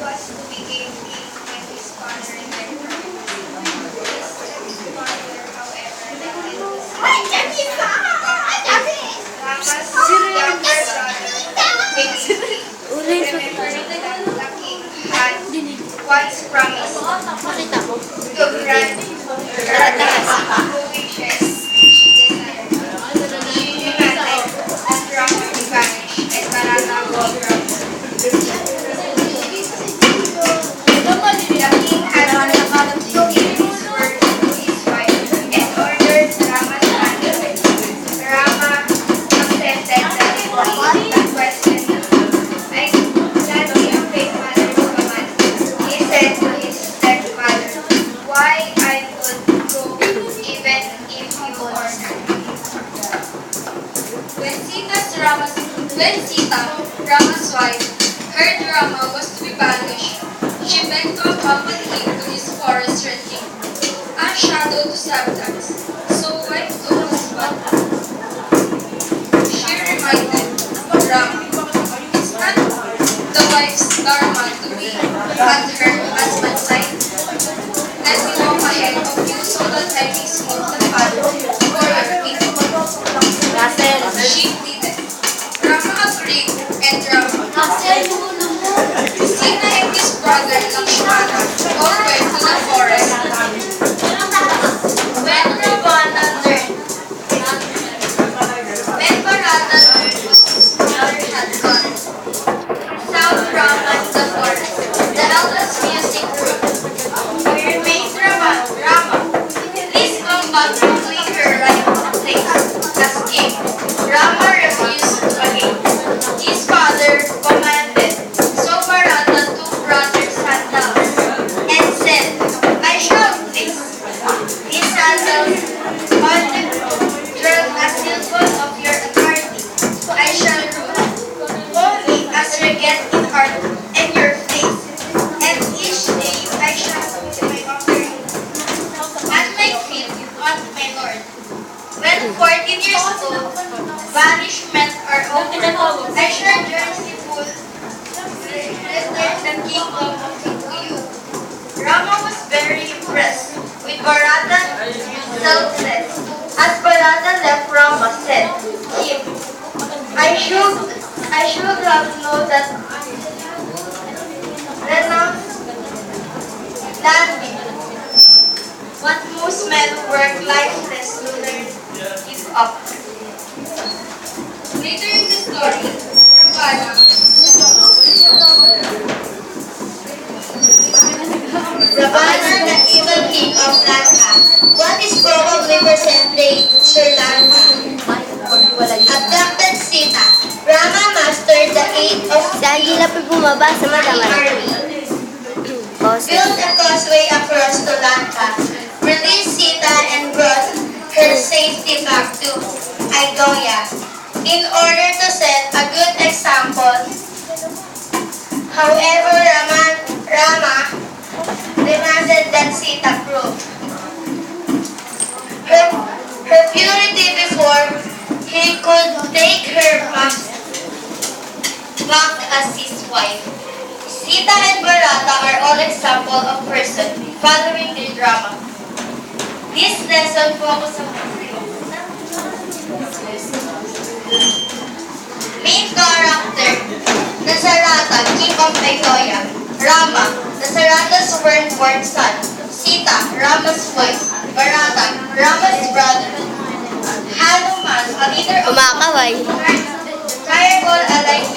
was to become king and his father died. His father, however, elected Rama's younger brother, King. Remembering that the king had once promised to grant Rama who wishes she desired. She demanded that Rama be banished and Bharata be drowned. The king had to give his word to his wife and ordered Rama's banishment. Rama accepted the decree but questioned it. I gladly obey father's command. He said to his stepmother, "Why I would go even if you ordered me." When Sita, Rama's wife, heard Rama was to be banished, she begged to accompany him to his forest retreat, a shadow to saboteurs. So wife to husband, she reminded Rama, it's not the wife's dharma to be at her husband's side. Let me walk ahead of you so that I may smoke the fire for your feet. She pleaded. Rama agreed and Sita and his brother Lakshmana all went to the forest. When Bharata learned what his mother had done, he found Rama in the forest. The eldest music group. We remained Rama. Please come back to doing her rightful place as king. Rama refused again. His father commanded. So Bharata took brother's sandals and said, I shall place these sandals on the dwell as symbol of your authority. I shall rule only as regent in heart and your face, and each day I shall do my offering at my feet unto my Lord. When 14 years old, banishment are over, I shall joyfully return the kingdom to you. Rama was very impressed with Bharata's selflessness. As Bharata left, Rama said, I should have known that renounced Nandi. What most men work lifeless to learn give up. Later in the story, Ravana, the evil king of Lanka, what is probably present-day Sri Lanka, abducted Sita. Rama mastered the aid of Si Angela po bumaba sa madama. army, built a causeway across to Lanka, released Sita and brought her safety back to Ayodhya in order to set a good example. However, Rama demanded that Sita prove her purity before he could take her back as his wife. Sita and Bharata are all examples of person following their drama. This lesson focuses on main character, Dasarata, king of Ayodhya. Rama, Dasarata's firstborn son. Sita, Rama's wife. Bharata, Rama's brother. Hanuman, a leader of Kumakaway. Tireful alike